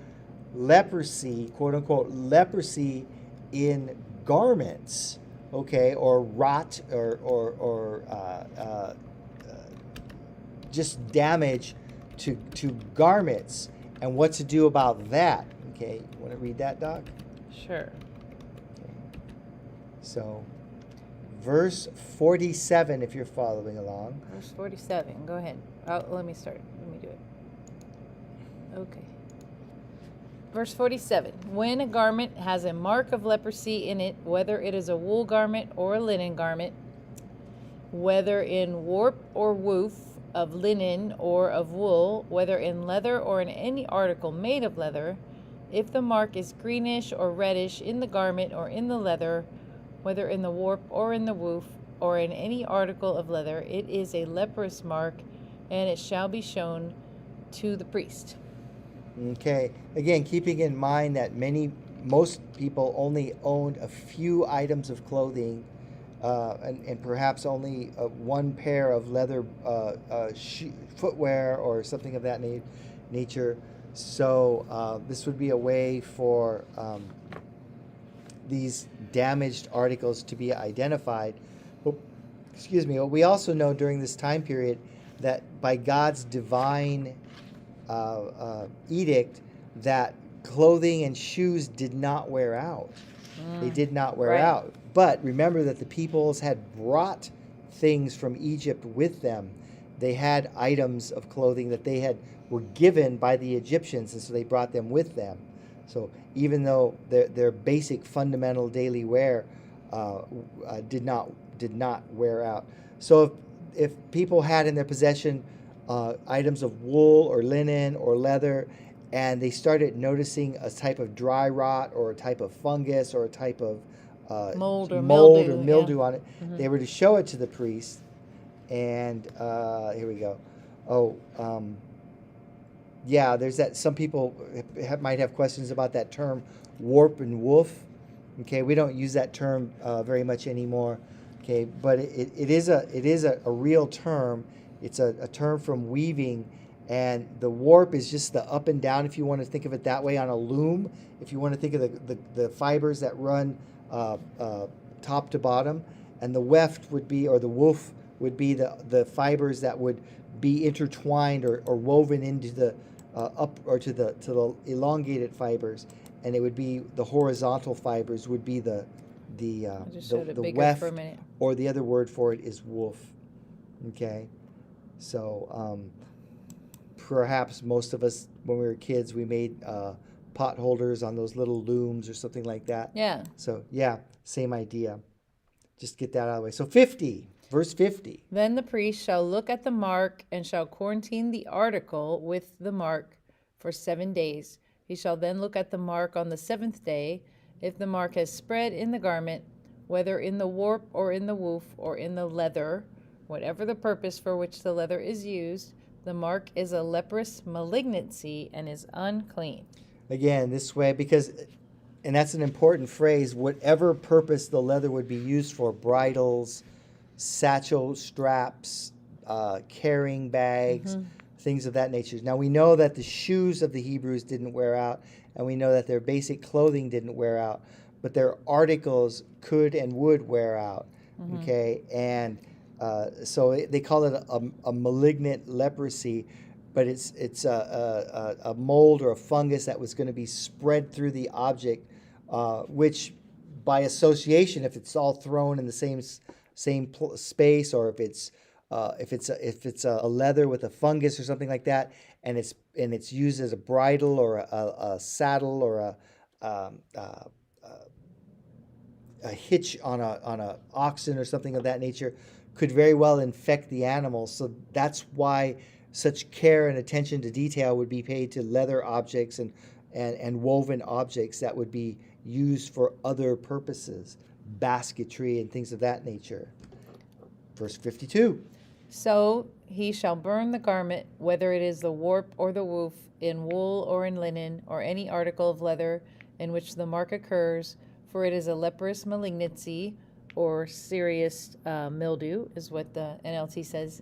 leprosy, quote unquote, leprosy in garments, okay, or rot or just damage to garments, and what to do about that. Okay, you want to read that, Doc? Sure. Okay. So verse 47, if you're following along. Verse 47. Go ahead. Oh, let me start. Let me do it. Okay. Verse 47. When a garment has a mark of leprosy in it, whether it is a wool garment or a linen garment, whether in warp or woof of linen or of wool, whether in leather or in any article made of leather, if the mark is greenish or reddish in the garment or in the leather, whether in the warp or in the woof or in any article of leather, it is a leprous mark, and it shall be shown to the priest. Okay. Again, keeping in mind that most people only owned a few items of clothing, and perhaps only one pair of leather footwear or something of that nature. So this would be a way for these damaged articles to be identified. But, excuse me. But we also know during this time period that by God's divine edict, that clothing and shoes did not wear out. They did not wear out. But remember that the peoples had brought things from Egypt with them. They had items of clothing that were given by the Egyptians, and so they brought them with them. So even though their basic fundamental daily wear did not wear out. So if people had in their possession items of wool or linen or leather, and they started noticing a type of dry rot or a type of fungus or a type of Mold or mold or mildew, yeah. mildew on it, they were to show it to the priest. And here we go. Oh, yeah, there's that. Some people might have questions about that term, warp and woof. Okay, we don't use that term very much anymore. Okay, but it is a real term. It's a term from weaving, and the warp is just the up and down, if you want to think of it that way, on a loom. If you want to think of the fibers that run top to bottom, and the weft would be, or the woof would be the fibers that would be intertwined or woven into the up or to the elongated fibers, and it would be the horizontal fibers would be the I just showed it bigger weft, for a minute. or the other word for it is woof. Okay, so perhaps most of us when we were kids we made pot holders on those little looms or something like that. Yeah. So yeah, same idea. Just get that out of the way. So 50. Verse 50. Then the priest shall look at the mark and shall quarantine the article with the mark for 7 days. He shall then look at the mark on the 7th day. If the mark has spread in the garment, whether in the warp or in the woof or in the leather, whatever the purpose for which the leather is used, the mark is a leprous malignancy and is unclean. Again, this way, because, and that's an important phrase, whatever purpose the leather would be used for, bridles, satchel straps, carrying bags, things of that nature. Now we know that the shoes of the Hebrews didn't wear out, and we know that their basic clothing didn't wear out, but their articles could and would wear out. Okay, and so they call it a malignant leprosy, but it's a mold or a fungus that was going to be spread through the object, which by association, if it's all thrown in the same space, or if it's a leather with a fungus or something like that, and it's used as a bridle or a saddle or a hitch on a oxen or something of that nature, could very well infect the animal. So that's why such care and attention to detail would be paid to leather objects and woven objects that would be used for other purposes, basketry and things of that nature. Verse 52. So he shall burn the garment, whether it is the warp or the woof, in wool or in linen, or any article of leather in which the mark occurs, for it is a leprous malignancy, or serious mildew, is what the NLT says.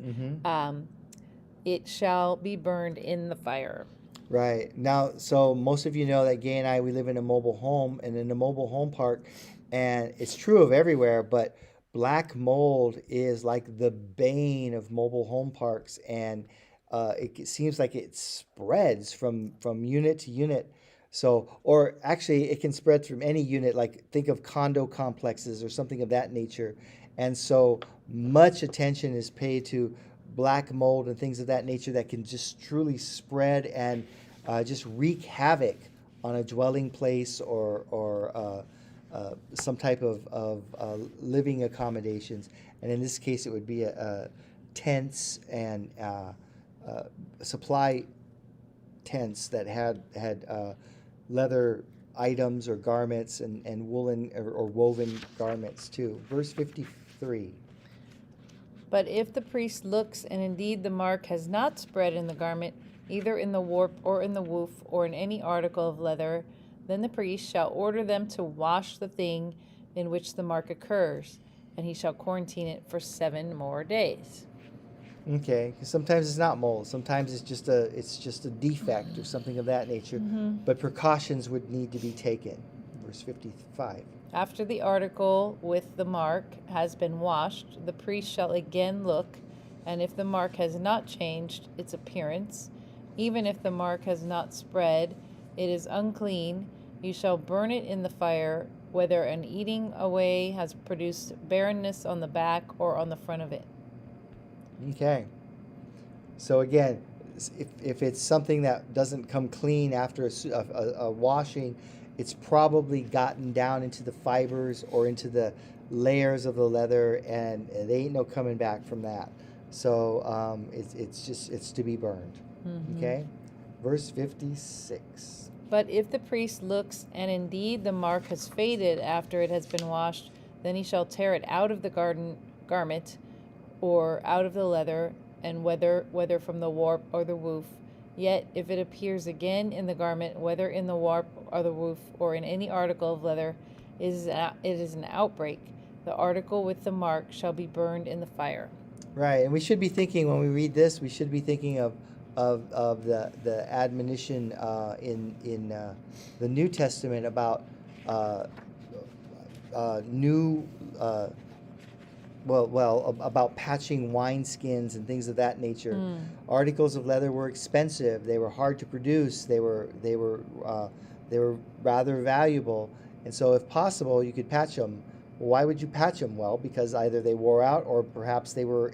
It shall be burned in the fire. Right. Now, so most of you know that Gay and I, we live in a mobile home, and in a mobile home park, and it's true of everywhere, but black mold is like the bane of mobile home parks, and it seems like it spreads from unit to unit. So, or actually, it can spread from any unit, like think of condo complexes or something of that nature. And so much attention is paid to black mold and things of that nature that can just truly spread and just wreak havoc on a dwelling place or some type of living accommodations. And in this case, it would be tents and supply tents that had leather items or garments and woolen or woven garments too. Verse 53. But if the priest looks, and indeed the mark has not spread in the garment, either in the warp or in the woof or in any article of leather, then the priest shall order them to wash the thing in which the mark occurs, and he shall quarantine it for 7 more days. Okay, 'cause sometimes it's not mold. Sometimes it's just a defect or something of that nature. But precautions would need to be taken. Verse 55. After the article with the mark has been washed, the priest shall again look, and if the mark has not changed its appearance, even if the mark has not spread, it is unclean. You shall burn it in the fire, whether an eating away has produced barrenness on the back or on the front of it. Okay. So again, if it's something that doesn't come clean after a washing, it's probably gotten down into the fibers or into the layers of the leather, and there ain't no coming back from that. So it's to be burned. Mhm. Okay, verse 56. But if the priest looks, and indeed the mark has faded after it has been washed, then he shall tear it out of the garment, or out of the leather, and whether from the warp or the woof. Yet if it appears again in the garment, whether in the warp or the woof, or in any article of leather, it is an outbreak. The article with the mark shall be burned in the fire. Right, and we should be thinking when we read this, we should be thinking of the admonition in the New Testament about new about patching wineskins and things of that nature. Articles of leather were expensive. They were hard to produce. They were rather valuable, and so if possible, you could patch them. Why would you patch them? Well, because either they wore out or perhaps they were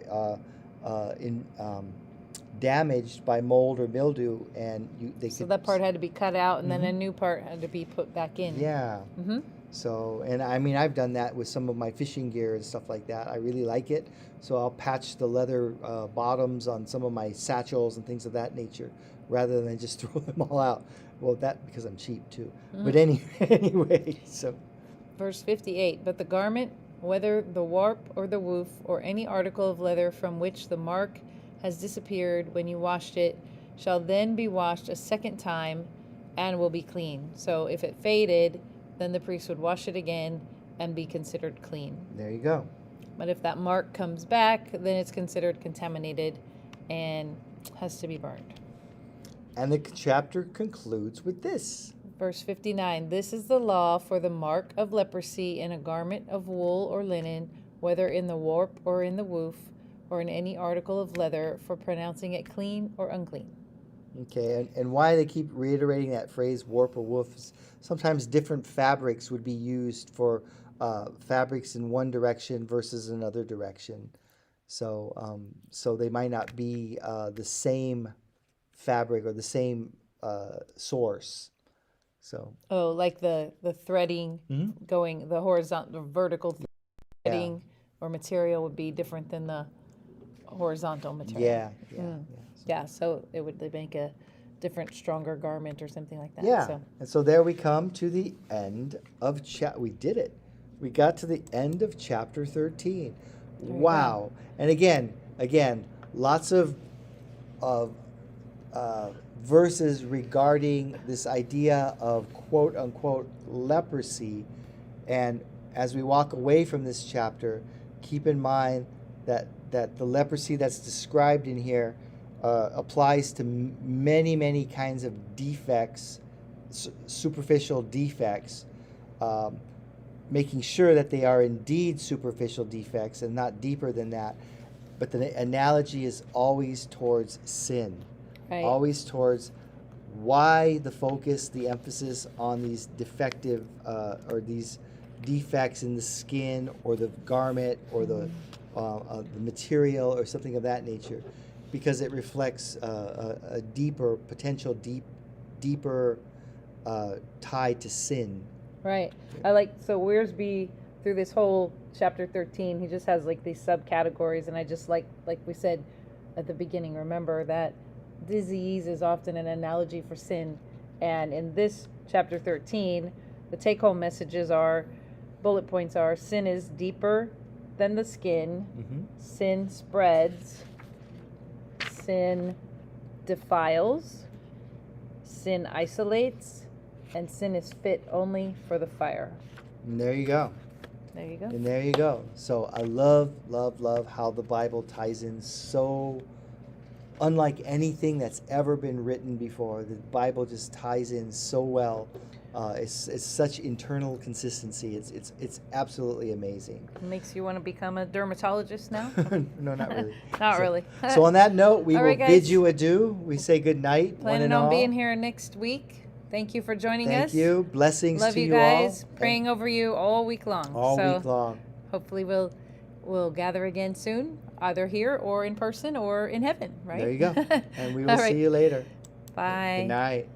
damaged by mold or mildew, and So that part had to be cut out, and then a Mhm. new part had to be put back in. Yeah. Mm-hmm. So, and I mean, I've done that with some of my fishing gear and stuff like that. I really like it. So I'll patch the leather bottoms on some of my satchels and things of that nature, rather than just throw them all out. Well, that because I'm cheap too. But anyway, so. Verse 58, but the garment, whether the warp or the woof, or any article of leather from which the mark has disappeared when you washed it, shall then be washed a second time and will be clean. So if it faded, then the priest would wash it again and be considered clean. There you go. But if that mark comes back, then it's considered contaminated and has to be burned. And the chapter concludes with this. Verse 59, this is the law for the mark of leprosy in a garment of wool or linen, whether in the warp or in the woof, or in any article of leather, for pronouncing it clean or unclean. Okay, and why they keep reiterating that phrase, warp or woof, is sometimes different fabrics would be used for fabrics in one direction versus another direction. So, so they might not be the same fabric or the same source. So. Oh, like the threading going, the horizontal, the vertical threading or material would be different than the horizontal material. Yeah, so it would make a different, stronger garment or something like that. Yeah, So. and so there we come to the end of we did it. We got to the end of chapter 13. Wow. And again, lots of verses regarding this idea of quote unquote leprosy. And as we walk away from this chapter, keep in mind that the leprosy that's described in here applies to many kinds of defects, superficial defects, making sure that they are indeed superficial defects and not deeper than that. But the analogy is always towards sin. Right. Always towards why the focus, the emphasis on these defective or these defects in the skin or the garment or the material or something of that nature, because it reflects a deeper potential, deeper tie to sin. Right. I like, so Wearsby, through this whole chapter 13, he just has like these subcategories, and I just like we said at the beginning, remember that disease is often an analogy for sin. And in this chapter 13, the take-home messages are, bullet points are, sin is deeper than the skin, sin spreads, sin defiles, sin isolates, and sin is fit only for the fire. And there you go. There you go. And there you go. So I love how the Bible ties in so unlike anything that's ever been written before. The Bible just ties in so well. It's such internal consistency. It's absolutely amazing. It makes you want to become a dermatologist now? No, not really. Not really. So on that note, we All will right, bid guys. you adieu. We say good night. Planning on being here next week. Thank you for joining us. Thank you. Blessings Love to you you guys. all. Praying over you all week long. All So week long. hopefully we'll gather again soon, either here or in person or in heaven, right? There you go. And we will All right. see you later. Bye. Good night.